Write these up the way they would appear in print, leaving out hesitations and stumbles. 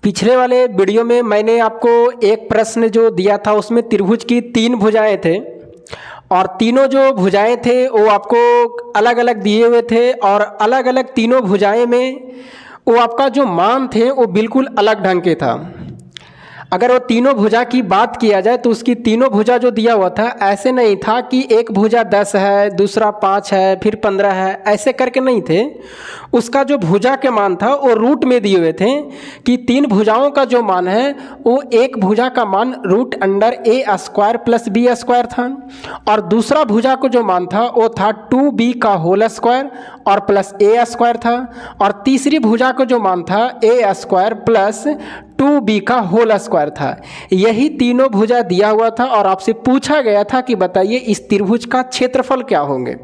पिछले वाले वीडियो में मैंने आपको एक प्रश्न जो दिया था उसमें त्रिभुज की 3 भुजाएं थे और तीनों जो भुजाएं थे वो आपको अलग अलग दिए हुए थे और अलग अलग तीनों भुजाएं में वो आपका जो मान थे वो बिल्कुल अलग ढंग के था। अगर वो तीनों भुजा की बात किया जाए तो उसकी तीनों भुजा जो दिया हुआ था ऐसे नहीं था कि एक भुजा 10 है, दूसरा 5 है, फिर 15 है, ऐसे करके नहीं थे। उसका जो भुजा के मान था वो रूट में दिए हुए थे कि 3 भुजाओं का जो मान है वो एक भुजा का मान रूट अंडर ए स्क्वायर प्लस बी स्क्वायर था और दूसरा भुजा को जो मान था वो था 2b का होल स्क्वायर और प्लस ए स्क्वायर था और तीसरी भुजा को जो मान था ए स्क्वायर प्लस 2b का होल स्क्वायर था। यही तीनों भुजा दिया हुआ था और आपसे पूछा गया था कि बताइए इस त्रिभुज का क्षेत्रफल क्या होंगे।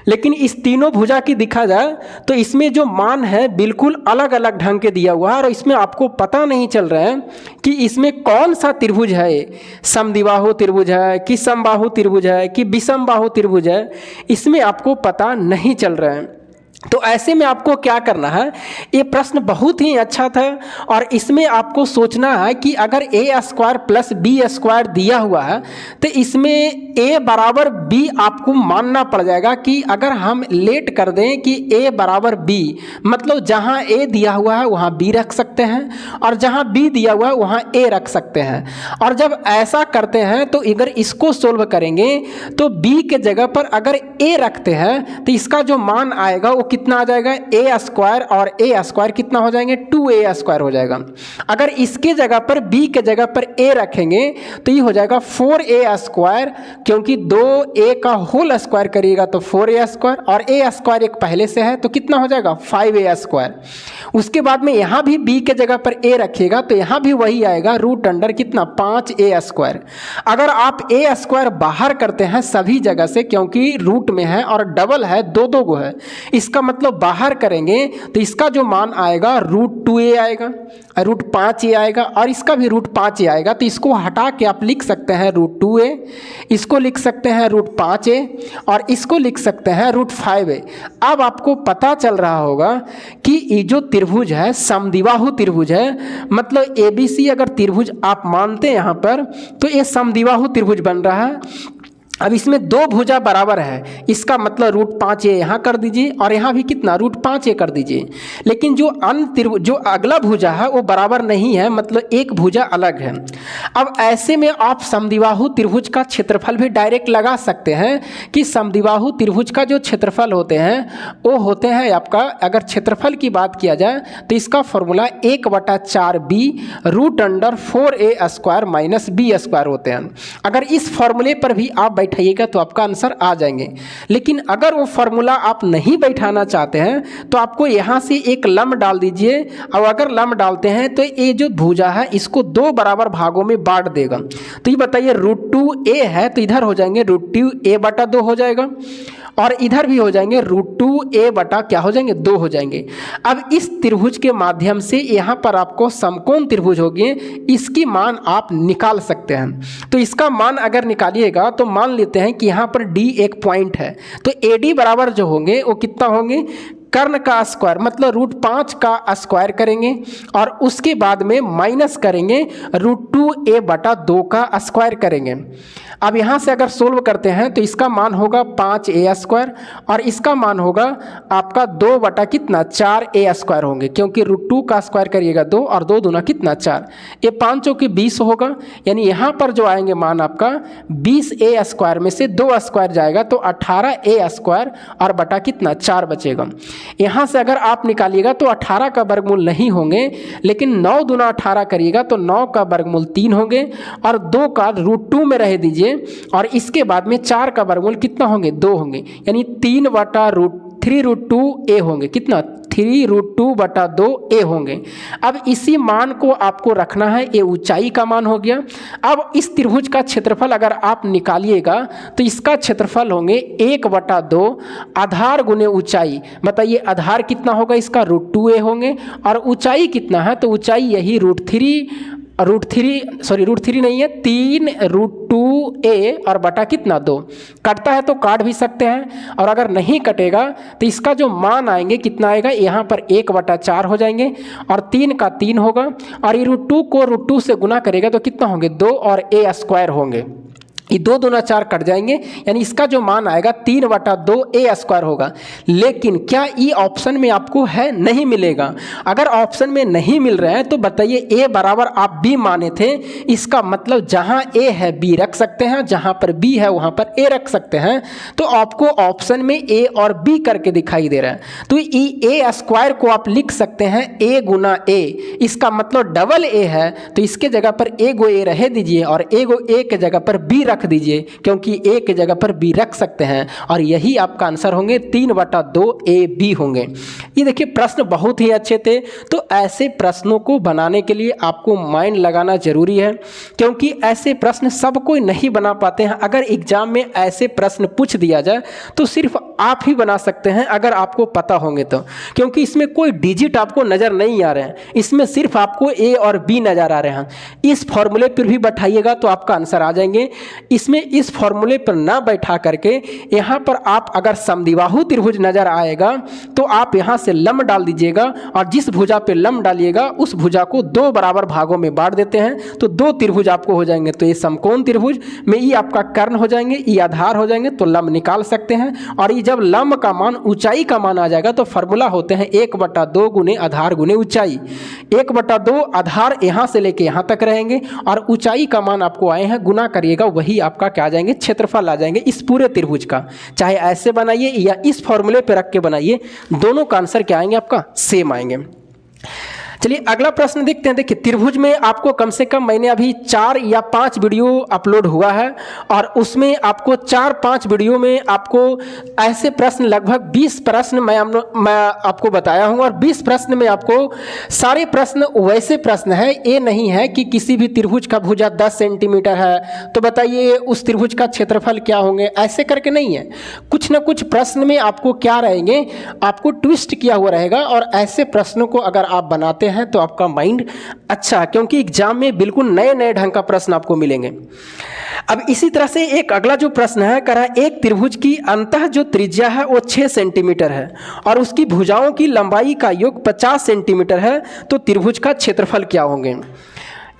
लेकिन इस तीनों भुजा की देखा जाए तो इसमें जो मान है बिल्कुल अलग अलग ढंग के दिया हुआ है और इसमें आपको पता नहीं चल रहा है कि इसमें कौन सा त्रिभुज है, समद्विबाहु त्रिभुज है कि समबाहु त्रिभुज है कि विषमबाहु त्रिभुज है, इसमें आपको पता नहीं चल रहा है। तो ऐसे में आपको क्या करना है, ये प्रश्न बहुत ही अच्छा था और इसमें आपको सोचना है कि अगर ए स्क्वायर प्लस बी स्क्वायर दिया हुआ है तो इसमें ए बराबर बी आपको मानना पड़ जाएगा कि अगर हम लेट कर दें कि ए बराबर बी मतलब जहाँ ए दिया हुआ है वहाँ बी रख सकते हैं और जहाँ बी दिया हुआ है वहाँ ए रख सकते हैं। और जब ऐसा करते हैं तो अगर इसको सोल्व करेंगे तो बी के जगह पर अगर ए रखते हैं तो इसका जो मान आएगा वो कितना आ जाएगा, ए स्क्वायर और ए स्क्वायर कितना हो जाएंगे, 2a स्क्वायर हो जाएगा। अगर इसके जगह पर b के जगह पर a रखेंगे तो ये हो जाएगा 4a स्क्वायर, क्योंकि 2a का होल स्क्वायर करिएगा तो 4a स्क्वायर और a स्क्वायर एक पहले से है तो कितना हो जाएगा 5a स्क्वायर। उसके बाद में यहाँ भी b के जगह पर a रखिएगा तो यहाँ भी वही आएगा रूट अंडर कितना 5a स्क्वायर। अगर आप a स्क्वायर बाहर करते हैं सभी जगह से, क्योंकि रूट में है और डबल है, दो दो गो है, इसका मतलब बाहर करेंगे तो इसका जो मान आएगा रूट 2a आएगा, रूट 5a आएगा और इसका भी रूट 5a आएगा। तो इसको हटा के आप लिख सकते हैं रूट 2a, इसको लिख सकते हैं रूट 5a और इसको लिख सकते हैं रूट 5a। अब आपको पता चल रहा होगा कि ये जो त्रिभुज है समद्विबाहु त्रिभुज है, मतलब ABC अगर त्रिभुज आप मानते हैं यहाँ पर तो ये समद्विबाहु त्रिभुज बन रहा है। अब इसमें दो भुजा बराबर है, इसका मतलब रूट 5a यहाँ कर दीजिए और यहाँ भी कितना रूट 5a कर दीजिए। लेकिन जो जो अगला भुजा है वो बराबर नहीं है, मतलब एक भुजा अलग है। अब ऐसे में आप समद्विबाहु त्रिभुज का क्षेत्रफल भी डायरेक्ट लगा सकते हैं कि समद्विबाहु त्रिभुज का जो क्षेत्रफल होते हैं वो होते हैं आपका, अगर क्षेत्रफल की बात किया जाए तो इसका formula 1/4b root under 4a square minus b square होते हैं। अगर इस फॉर्मूले पर भी आप बैठाइएगा तो आपका आंसर आ जाएंगे। लेकिन अगर वो फॉर्मूला आप नहीं बैठाना चाहते हैं तो आपको यहाँ से एक लंब डाल दीजिए और अगर लंब डालते हैं तो ये जो भुजा है इसको 2 बराबर भागों में बांट देगा। तो ये बताइए रूट 2a है तो इधर हो जाएंगे रूट 2a/2 हो जाएगा और इधर भी हो जाएंगे रूट 2a बटा क्या हो जाएंगे 2 हो जाएंगे। अब इस त्रिभुज के माध्यम से यहाँ पर आपको समकोण त्रिभुज होगी, इसकी मान आप निकाल सकते हैं। तो इसका मान अगर निकालिएगा तो मान लेते हैं कि यहाँ पर d एक पॉइंट है तो AD बराबर जो होंगे वो कितना होंगे, कर्ण का स्क्वायर मतलब रूट 5 का स्क्वायर करेंगे और उसके बाद में माइनस करेंगे रूट 2a/2 का स्क्वायर करेंगे। अब यहाँ से अगर सोल्व करते हैं तो इसका मान होगा 5a स्क्वायर और इसका मान होगा आपका 2/4a स्क्वायर होंगे, क्योंकि रूट 2 का स्क्वायर करिएगा 2 और 2 दूना कितना 4, ये 5 चौके 20 होगा। यानी यहाँ पर जो आएंगे मान आपका 20a स्क्वायर में से 2 स्क्वायर जाएगा तो 18a स्क्वायर और बटा कितना 4 बचेगा। यहाँ से अगर आप निकालिएगा तो 18 का वर्गमूल नहीं होंगे, लेकिन 9 दूना 18 करिएगा तो 9 का वर्गमूल 3 होंगे और 2 का रूट 2 में रह दीजिए और इसके बाद में 4 का वर्गमूल कितना होंगे 2 होंगे, यानी 3/3√2a होंगे, कितना 3√2/2a होंगे। अब इसी मान को आपको रखना है, ये ऊंचाई का मान हो गया। अब इस त्रिभुज का क्षेत्रफल अगर आप निकालिएगा तो इसका क्षेत्रफल होंगे 1/2 आधार गुने ऊंचाई। बताइए आधार कितना होगा इसका रूट 2a होंगे और ऊंचाई कितना है तो ऊंचाई यही रूट 3 रूट थ्री नहीं है, 3√2a और बटा कितना 2। कटता है तो काट भी सकते हैं, और अगर नहीं कटेगा तो इसका जो मान आएंगे कितना आएगा, यहाँ पर 1/4 हो जाएंगे और 3 का 3 होगा, और ये √2 को √2 से गुना करेगा तो कितना होंगे 2 और a² होंगे। ये 2 दूना 4 कट जाएंगे, यानी इसका जो मान आएगा 3/2a² होगा। लेकिन क्या ये ऑप्शन में आपको है, नहीं मिलेगा। अगर ऑप्शन में नहीं मिल रहा है तो बताइए a बराबर आप b माने थे, इसका मतलब जहां a है b रख सकते हैं, जहां पर b है वहां पर a रख सकते हैं। तो आपको ऑप्शन में a और b करके दिखाई दे रहा है, तो ये a² को आप लिख सकते हैं a गुना a, इसका मतलब डबल a है, तो इसके जगह पर a गो a रहे दीजिए और a गो a के जगह पर b रख दीजिए, क्योंकि a के जगह पर b रख सकते हैं, और यही आपका आंसर होंगे 3/2ab होंगे। ये देखिए प्रश्न बहुत ही अच्छे थे। तो ऐसे प्रश्नों को बनाने के लिए आपको माइंड लगाना जरूरी है, क्योंकि ऐसे प्रश्न सब कोई नहीं बना पाते हैं। अगर एग्जाम में ऐसे प्रश्न पूछ दिया जाए तो सिर्फ आप ही बना सकते हैं, अगर आपको पता होंगे तो, क्योंकि इसमें कोई डिजिट आपको नजर नहीं आ रहे हैं, इसमें सिर्फ आपको a और b नजर आ रहे हैं। इस फॉर्मूले पर भी बैठाइएगा तो आपका आंसर आ जाएंगे। इसमें इस फॉर्मूले पर ना बैठा करके यहाँ पर आप अगर समद्विबाहु त्रिभुज नजर आएगा तो आप यहाँ से लंब डाल दीजिएगा, और जिस भुजा पे लंब डालिएगा उस भुजा को 2 बराबर भागों में बांट देते हैं, तो 2 त्रिभुज आपको हो जाएंगे। तो ये समकोण त्रिभुज में ये आपका कर्ण हो जाएंगे, ये आधार हो जाएंगे, तो लंब निकाल सकते हैं। और ये जब लंब का मान ऊंचाई का मान आ जाएगा तो फॉर्मूला होते हैं 1/2 गुने आधार गुने ऊंचाई। 1/2 आधार यहाँ से लेके यहाँ तक रहेंगे, और ऊंचाई का मान आपको आए हैं, गुना करिएगा, वही आपका क्या आ जाएंगे, क्षेत्रफल आ जाएंगे इस पूरे त्रिभुज का। चाहे ऐसे बनाइए या इस फॉर्मूले पे रख के बनाइए, दोनों का आंसर क्या आएंगे, आपका सेम आएंगे। चलिए अगला प्रश्न देखते हैं। देखिए त्रिभुज में आपको कम से कम मैंने अभी 4 या 5 वीडियो अपलोड हुआ है, और उसमें आपको 4-5 वीडियो में आपको ऐसे प्रश्न लगभग 20 प्रश्न मैं आपको बताया हूँ, और 20 प्रश्न में आपको सारे प्रश्न वैसे प्रश्न हैं, ये नहीं है कि किसी भी त्रिभुज का भुजा 10 सेंटीमीटर है तो बताइए उस त्रिभुज का क्षेत्रफल क्या होंगे, ऐसे करके नहीं है। कुछ ना कुछ प्रश्न में आपको क्या रहेंगे, आपको ट्विस्ट किया हुआ रहेगा, और ऐसे प्रश्नों को अगर आप बनाते हैं तो आपका माइंड अच्छा, क्योंकि एग्जाम में बिल्कुल नए नए ढंग का प्रश्न आपको मिलेंगे। अब इसी तरह से एक अगला जो प्रश्न है, कह रहा है एक त्रिभुज की अंतः जो त्रिज्या है वो 6 सेंटीमीटर है और उसकी भुजाओं की लंबाई का योग 50 सेंटीमीटर है, तो त्रिभुज का क्षेत्रफल क्या होंगे।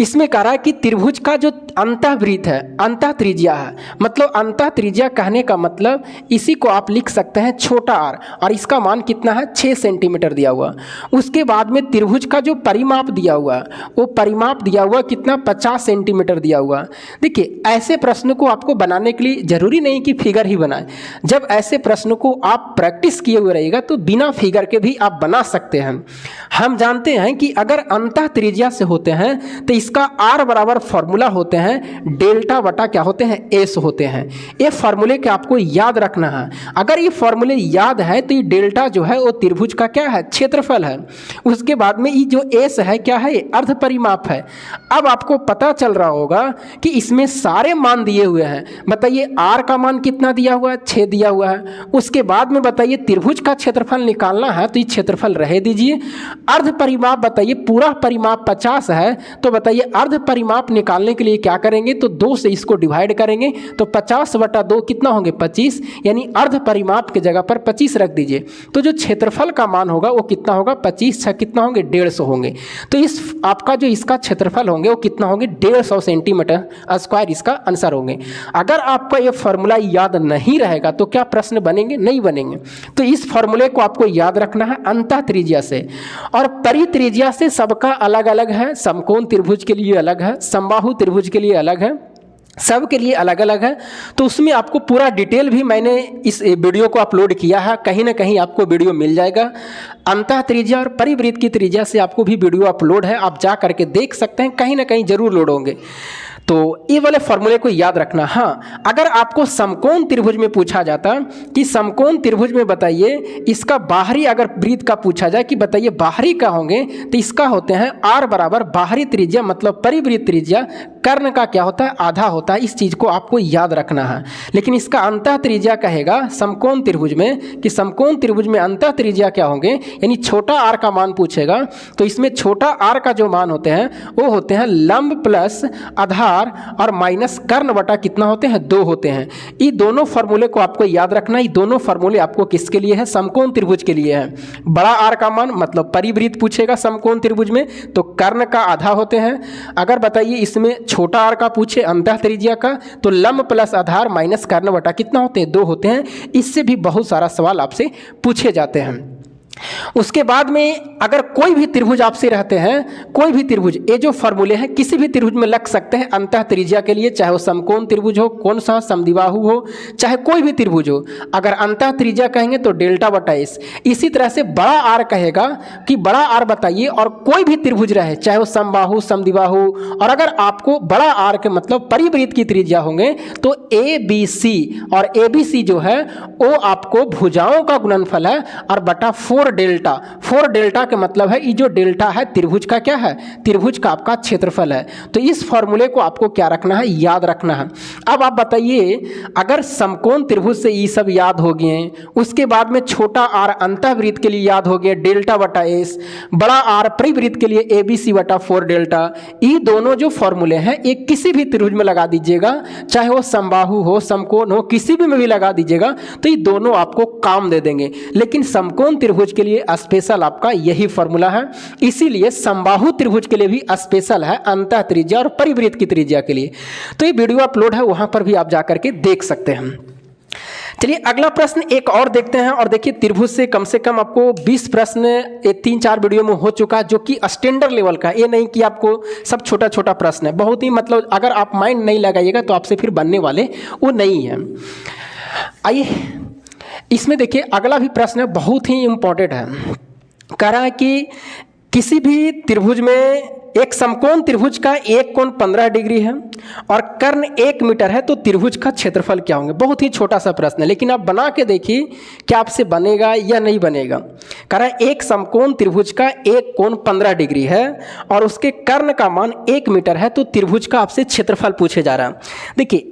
इसमें कह रहा है कि त्रिभुज का जो अंतःवृत्त है, अंतः त्रिज्या है, मतलब अंतः त्रिज्या कहने का मतलब इसी को आप लिख सकते हैं छोटा r, और इसका मान कितना है 6 सेंटीमीटर दिया हुआ। उसके बाद में त्रिभुज का जो परिमाप दिया हुआ, वो परिमाप दिया हुआ कितना 50 सेंटीमीटर दिया हुआ। देखिए ऐसे प्रश्न को आपको बनाने के लिए जरूरी नहीं कि फिगर ही बनाए, जब ऐसे प्रश्न को आप प्रैक्टिस किए हुए रहेगा तो बिना फिगर के भी आप बना सकते हैं। हम जानते हैं कि अगर अंतः त्रिज्या से होते हैं तो इसका r बराबर फॉर्मूला होते हैं डेल्टा बटा क्या होते हैं, एस होते हैं। ये फॉर्मूले के आपको याद रखना है। अगर ये फॉर्मूले याद है तो ये डेल्टा जो है वो त्रिभुज का क्या है, क्षेत्रफल है। उसके बाद में ये जो एस है क्या है, अर्ध परिमाप है। अब आपको पता चल रहा होगा कि इसमें सारे मान दिए हुए हैं। बताइए r का मान कितना दिया हुआ है, 6 दिया हुआ है। उसके बाद में बताइए त्रिभुज का क्षेत्रफल निकालना है तो ये क्षेत्रफल रहे दीजिए। अर्ध परिमाप बताइए, पूरा परिमाप 50 है, तो बताइए अर्ध परिमाप निकालने के लिए क्या करेंगे, तो 2 से इसको डिवाइड करेंगे तो 50/2 कितना होंगे 25, यानी अर्ध परिमाप के जगह पर 25 रख दीजिए। तो जो क्षेत्रफल का मान होगा वो कितना होगा, 25 6 कितना होंगे 150 होंगे। तो इस आपका जो इसका क्षेत्रफल होंगे वो कितना होंगे 150 सेंटीमीटर स्क्वायर, इसका आंसर होंगे। अगर आपका ये फॉर्मूला याद नहीं रहेगा तो क्या प्रश्न बनेंगे, नहीं बनेंगे। तो इस फॉर्मूले को आपको याद रखना है अंतः त्रिज्या से, और परित्रिज्या से सबका अलग अलग है। समकोण त्रिभुज के लिए अलग है, समबाहु त्रिभुज के लिए अलग है, सब के लिए अलग अलग है। तो उसमें आपको पूरा डिटेल भी मैंने इस वीडियो को अपलोड किया है, कहीं ना कहीं आपको वीडियो मिल जाएगा। अंतः त्रिज्या और परिवृत्त की त्रिज्या से आपको भी वीडियो अपलोड है, आप जा करके देख सकते हैं, कहीं ना कहीं जरूर लोड होंगे। तो ये वाले फॉर्मूले को याद रखना। हाँ, अगर आपको समकोण त्रिभुज में पूछा जाता कि समकोण त्रिभुज में बताइए इसका बाहरी अगर वृत्त का पूछा जाए कि बताइए बाहरी का होंगे, तो इसका होते हैं r बराबर बाहरी त्रिज्या मतलब परिवृत्त त्रिज्या, कर्ण का क्या होता है आधा होता है। इस चीज़ को आपको याद रखना है। लेकिन इसका अंतः त्रिज्या कहेगा समकोण त्रिभुज में कि समकोण त्रिभुज में अंतः त्रिज्या क्या होंगे, यानी छोटा r का मान पूछेगा तो इसमें छोटा r का जो मान होते हैं वो होते हैं लंब प्लस आधार और माइनस कर्ण बटा कितना होते हैं 2 होते हैं। ये दोनों फार्मूले को आपको याद रखना। ये दोनों फार्मूले आपको किसके लिए है, समकोण त्रिभुज के लिए है। बड़ा आर का मान मतलब परिवृत्त पूछेगा समकोण त्रिभुज में तो कर्ण का आधा होते हैं। अगर बताइए इसमें छोटा आर का पूछे अंतः त्रिज्या का तो लंब प्लस आधार माइनस कर्ण बटा कितना होते हैं 2 होते हैं। इससे भी बहुत सारा सवाल आपसे पूछे जाते हैं। उसके बाद में अगर कोई भी त्रिभुज आपसे रहते हैं, कोई भी त्रिभुज, ये जो फॉर्मूले हैं किसी भी त्रिभुज में लग सकते हैं अंतः त्रिज्या के लिए, चाहे वो समकोण त्रिभुज हो, कौन सा समद्विबाहु हो, चाहे कोई भी त्रिभुज हो। अगर अंतः त्रिज्या कहेंगे तो डेल्टा बटा एस। इसी तरह से बड़ा आर कहेगा कि बड़ा आर बताइए और कोई भी त्रिभुज रहे चाहे वो समबाहु समद्विबाहु, और अगर आपको बड़ा आर के मतलब परिवृत्त की त्रिज्या होंगे तो ए बी सी, और ए बी सी जो है वो आपको भुजाओं का गुणनफल है और बटा 4 डेल्टा। 4 डेल्टा के मतलब है ये जो डेल्टा है त्रिभुज का क्या है, त्रिभुज का आपका क्षेत्रफल है। तो इस फॉर्मूले को आपको क्या रखना है, याद रखना है। अब आप बताइए अगर समकोण त्रिभुज से ये सब याद हो गए, उसके बाद में छोटा आर अंतःवृत्त के लिए याद हो गया डेल्टा बटा एस, बड़ा आर परिवृत्त के लिए ए बी सी बटा 4 डेल्टा। ये दोनों जो फॉर्मूले हैं एक किसी भी त्रिभुज में लगा दीजिएगा, चाहे वो समबाहु हो समकोण हो, किसी भी में भी लगा दीजिएगा तो ये दोनों आपको काम दे देंगे। लेकिन समकोण त्रिभुज के लिए स्पेशल आपका यही फॉर्मूला है, इसीलिए समबाहु त्रिभुज के लिए भी स्पेशल है अंतः त्रिज्या और परिवृत्त की त्रिज्या के लिए। तो ये वीडियो अपलोड है, वहां पर भी आप जाकर के देख सकते हैं। चलिए अगला प्रश्न एक और देखते हैं। और देखिए त्रिभुज से कम आपको 20 प्रश्न 3-4 वीडियो में हो चुका है जो कि स्टैंडर्ड लेवल का, ये नहीं कि आपको सब छोटा छोटा प्रश्न है। बहुत ही मतलब अगर आप माइंड नहीं लगाइएगा तो आपसे फिर बनने वाले वो नहीं है। आइए इसमें देखिए अगला भी प्रश्न है, बहुत ही इम्पोर्टेंट है। कह रहा है कि किसी भी त्रिभुज में एक समकोण त्रिभुज का एक कोण 15 डिग्री है और कर्ण 1 मीटर है तो त्रिभुज का क्षेत्रफल क्या होंगे। बहुत ही छोटा सा प्रश्न है लेकिन आप बना के देखिए क्या आपसे बनेगा या नहीं बनेगा। कह रहा है एक समकोण त्रिभुज का एक कोण 15 डिग्री है और उसके कर्ण का मान 1 मीटर है तो त्रिभुज का आपसे क्षेत्रफल पूछे जा रहा है। देखिए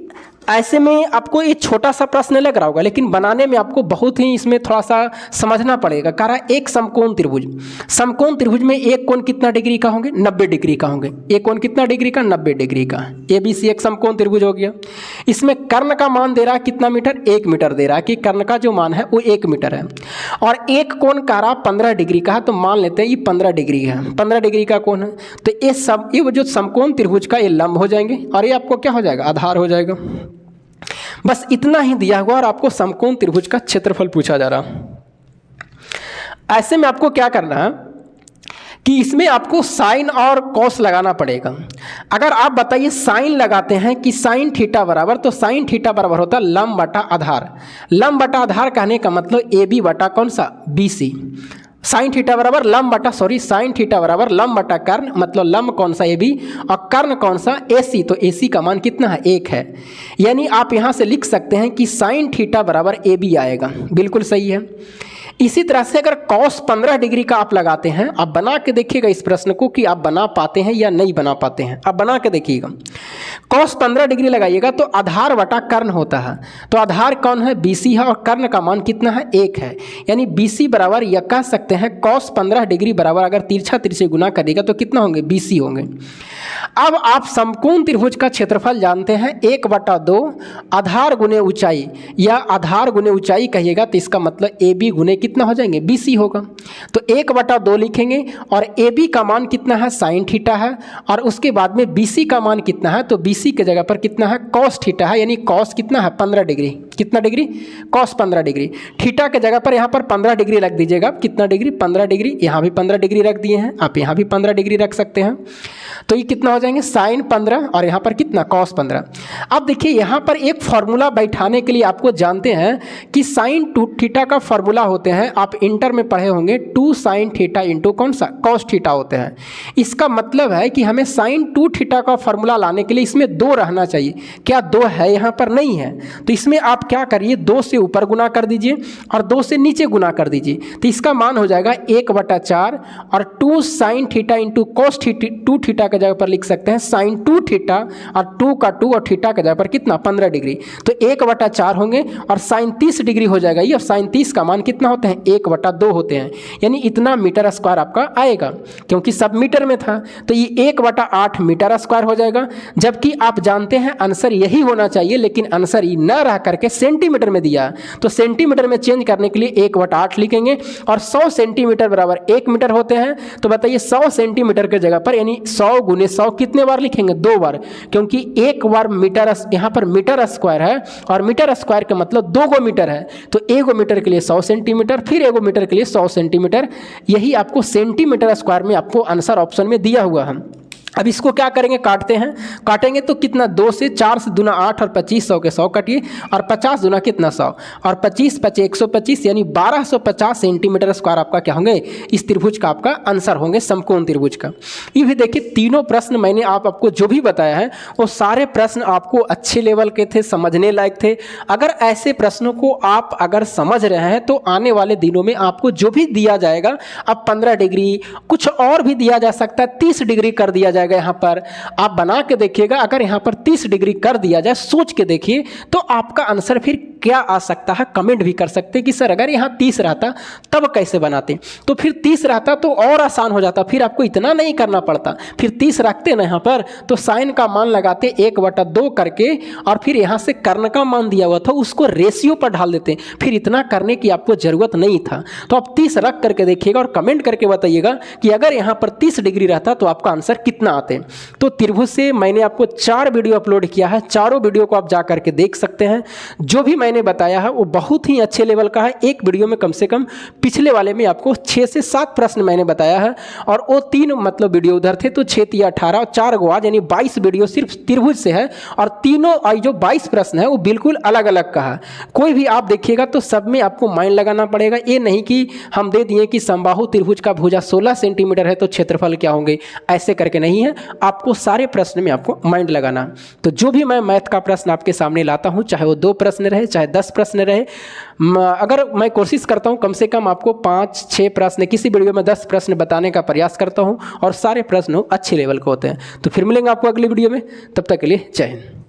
ऐसे में आपको ये छोटा सा प्रश्न लग रहा होगा लेकिन बनाने में आपको बहुत ही इसमें थोड़ा सा समझना पड़ेगा। कह रहा है एक समकोण त्रिभुज, समकोण त्रिभुज में एक कोण कितना डिग्री का होंगे, 90 डिग्री का होंगे। एक कोण कितना डिग्री का, 90 डिग्री का। ए बी सी एक समकोण त्रिभुज हो गया। इसमें कर्ण का मान दे रहा है कितना मीटर, 1 मीटर दे रहा है कि कर्ण का जो मान है वो 1 मीटर है। और एक कोण कह रहा 15 डिग्री का है तो मान लेते हैं ये 15 डिग्री है, 15 डिग्री का कोण है। तो ये जो समकोण त्रिभुज का ये लंब हो जाएंगे और ये आपको क्या हो जाएगा, आधार हो जाएगा। बस इतना ही दिया हुआ और आपको समकोण त्रिभुज का क्षेत्रफल पूछा जा रहा। ऐसे में आपको क्या करना है कि इसमें आपको साइन और कॉस लगाना पड़ेगा। अगर आप बताइए साइन लगाते हैं कि साइन थीटा बराबर, तो साइन थीटा बराबर होता है लंब बटा आधार। लंब बटा आधार कहने का मतलब ए बी बटा कौन सा, बी सी। साइन थीटा बराबर साइन थीटा बराबर लंब बटा कर्ण, मतलब लंब कौन सा ए बी और कर्ण कौन सा ए सी। तो ए सी का मान कितना है, 1 है। यानी आप यहाँ से लिख सकते हैं कि साइन थीटा बराबर ए बी आएगा, बिल्कुल सही है। इसी तरह से अगर कॉस 15 डिग्री का आप लगाते हैं, आप बना के देखिएगा इस प्रश्न को कि आप बना पाते हैं या नहीं बना पाते हैं। आप बना के देखिएगा, कॉस 15 डिग्री लगाइएगा तो आधार बटा कर्ण होता है। तो आधार कौन है, BC है और कर्ण का मान कितना है, 1 है। यानी BC बराबर या कह सकते हैं कॉस 15 डिग्री बराबर अगर तिरछा तिरछे गुना करिएगा तो कितना होंगे, BC होंगे। अब आप समकोण त्रिभुज का क्षेत्रफल जानते हैं 1/2 आधार गुने ऊंचाई, या आधार गुने ऊंचाई कहिएगा तो इसका मतलब AB गुने कितना हो जाएंगे, BC होगा। तो 1/2 लिखेंगे और AB का मान कितना है, साइन थीटा है, और उसके बाद में BC का मान कितना है, तो BC के जगह पर कितना है, कॉस थीटा है। यानी कॉस कितना है, 15 डिग्री। कितना डिग्री, कॉस 15 डिग्री। थीटा के जगह पर यहाँ पर 15 डिग्री रख दीजिएगा। कितना डिग्री, 15 डिग्री। यहाँ भी 15 डिग्री रख दिए हैं, आप यहाँ भी 15 डिग्री रख सकते हैं। तो ये कितना हो जाएंगे, साइन 15 और यहाँ पर कितना, कॉस 15। अब देखिए यहाँ पर एक फॉर्मूला बैठाने के लिए आपको जानते हैं कि साइन 2 थीटा का फॉर्मूला होते होते हैं, आप इंटर में पढ़े होंगे 2 sin थीटा इंटू कौन सा cos थीटा होते हैं। इसका मतलब है कि हमें sin 2 थीटा का फॉर्मूला लाने के लिए इसमें 2 रहना चाहिए। क्या 2 है? यहाँ पर नहीं है। तो इसमें आप क्या करिए, 2 से ऊपर गुना कर दीजिए और 2 से नीचे गुना कर दीजिए। तो इसका मान हो जाएगा 1/4 और 2 sin theta into cos 2 theta के जगह पर लिख सकते हैं sin 2 थीटा और 2 का 2 और थीटा के जगह पर कितना 15 डिग्री। तो 1/4 होंगे और sin 30 डिग्री हो जाएगा ये। और sin 30 का मान कितना होते हैं? 1/2 होते हैं, यानी इतना मीटर स्क्वायर आपका आएगा, क्योंकि सब मीटर में था। तो ये 1/8 मीटर स्क्वायर हो जाएगा। जबकि आप जानते हैं आंसर यही होना चाहिए, लेकिन आंसर ये न रह करके सेंटीमीटर में दिया। तो सेंटीमीटर में चेंज करने के लिए 1/8 लिखेंगे और 100 सेंटीमीटर बराबर 1 मीटर होते हैं। तो बताइए 100 सेंटीमीटर के जगह पर यानी 100 गुने 100 कितने बार लिखेंगे? 2 बार, क्योंकि एक बार मीटर यहाँ पर मीटर स्क्वायर है और मीटर स्क्वायर का मतलब 2 गो मीटर है। तो 1 मीटर के लिए 100 सेंटीमीटर, फिर 1 मीटर के लिए 100 सेंटीमीटर। यही आपको सेंटीमीटर स्क्वायर में आपको आंसर ऑप्शन में दिया हुआ है। अब इसको क्या करेंगे, काटते हैं। काटेंगे तो कितना 2 से 4 से दूना 8 और 25 100 के 100 काटिए और 50 दूना कितना 100 और 25 25 125 यानी 1250 सेंटीमीटर स्क्वायर आपका क्या होंगे, इस त्रिभुज का आपका आंसर होंगे, समकोण त्रिभुज का। ये भी देखिए तीनों प्रश्न मैंने आपको जो भी बताया है वो सारे प्रश्न आपको अच्छे लेवल के थे, समझने लायक थे। अगर ऐसे प्रश्नों को आप अगर समझ रहे हैं तो आने वाले दिनों में आपको जो भी दिया जाएगा, अब 15 डिग्री कुछ और भी दिया जा सकता है, 30 डिग्री कर दिया जाएगा। यहाँ पर आप बना के देखिएगा, अगर यहाँ पर 30 डिग्री कर दिया जाए, सोच के देखिए तो आपका आंसर फिर क्या आ सकता है। कमेंट भी कर सकते हैं कि सर अगर यहाँ 30 रहता तब कैसे बनाते, तो फिर 30 रहता तो और आसान हो जाता, फिर आपको इतना नहीं करना पड़ता। फिर 30 रखते ना यहाँ पर तो साइन का मान लगाते 1/2 करके और फिर यहाँ से कर्ण का मान दिया हुआ था उसको रेशियो पर ढाल देते, फिर इतना करने की आपको जरूरत नहीं था। तो आप 30 रख करके देखिएगा और कमेंट करके बताइएगा कि अगर यहाँ पर 30 डिग्री रहता तो आपका आंसर कितना आते। तो त्रिभुज से मैंने आपको 4 वीडियो अपलोड किया है, चारों वीडियो को आप जा करके देख सकते हैं। जो भी मैंने बताया है वो बहुत ही अच्छे लेवल का है। एक वीडियो में कम से कम पिछले वाले में आपको 6 से 7 प्रश्न मैंने बताया है और वो 3 मतलब वीडियो उधर थे, तो 6 या 18 और 4 गो आज, यानी 22 वीडियो सिर्फ त्रिभुज से है। और तीनों जो 22 प्रश्न है वो बिल्कुल अलग अलग का है। कोई भी आप देखिएगा तो सब में आपको माइंड लगाना पड़ेगा। ये नहीं कि हम दे दिए कि समबाहु त्रिभुज का भुजा 16 सेंटीमीटर है तो क्षेत्रफल क्या होंगे, ऐसे करके नहीं है। आपको सारे प्रश्न में आपको माइंड लगाना। तो जो भी मैं मैथ का प्रश्न आपके सामने लाता हूं, चाहे वो 2 प्रश्न रहे चाहे 10 प्रश्न रहे, अगर मैं कोशिश करता हूं कम से कम आपको 5-6 प्रश्न, किसी वीडियो में 10 प्रश्न बताने का प्रयास करता हूं और सारे प्रश्न अच्छे लेवल के होते हैं। तो फिर मिलेंगे आपको अगली वीडियो में, तब तक के लिए जय हिंद।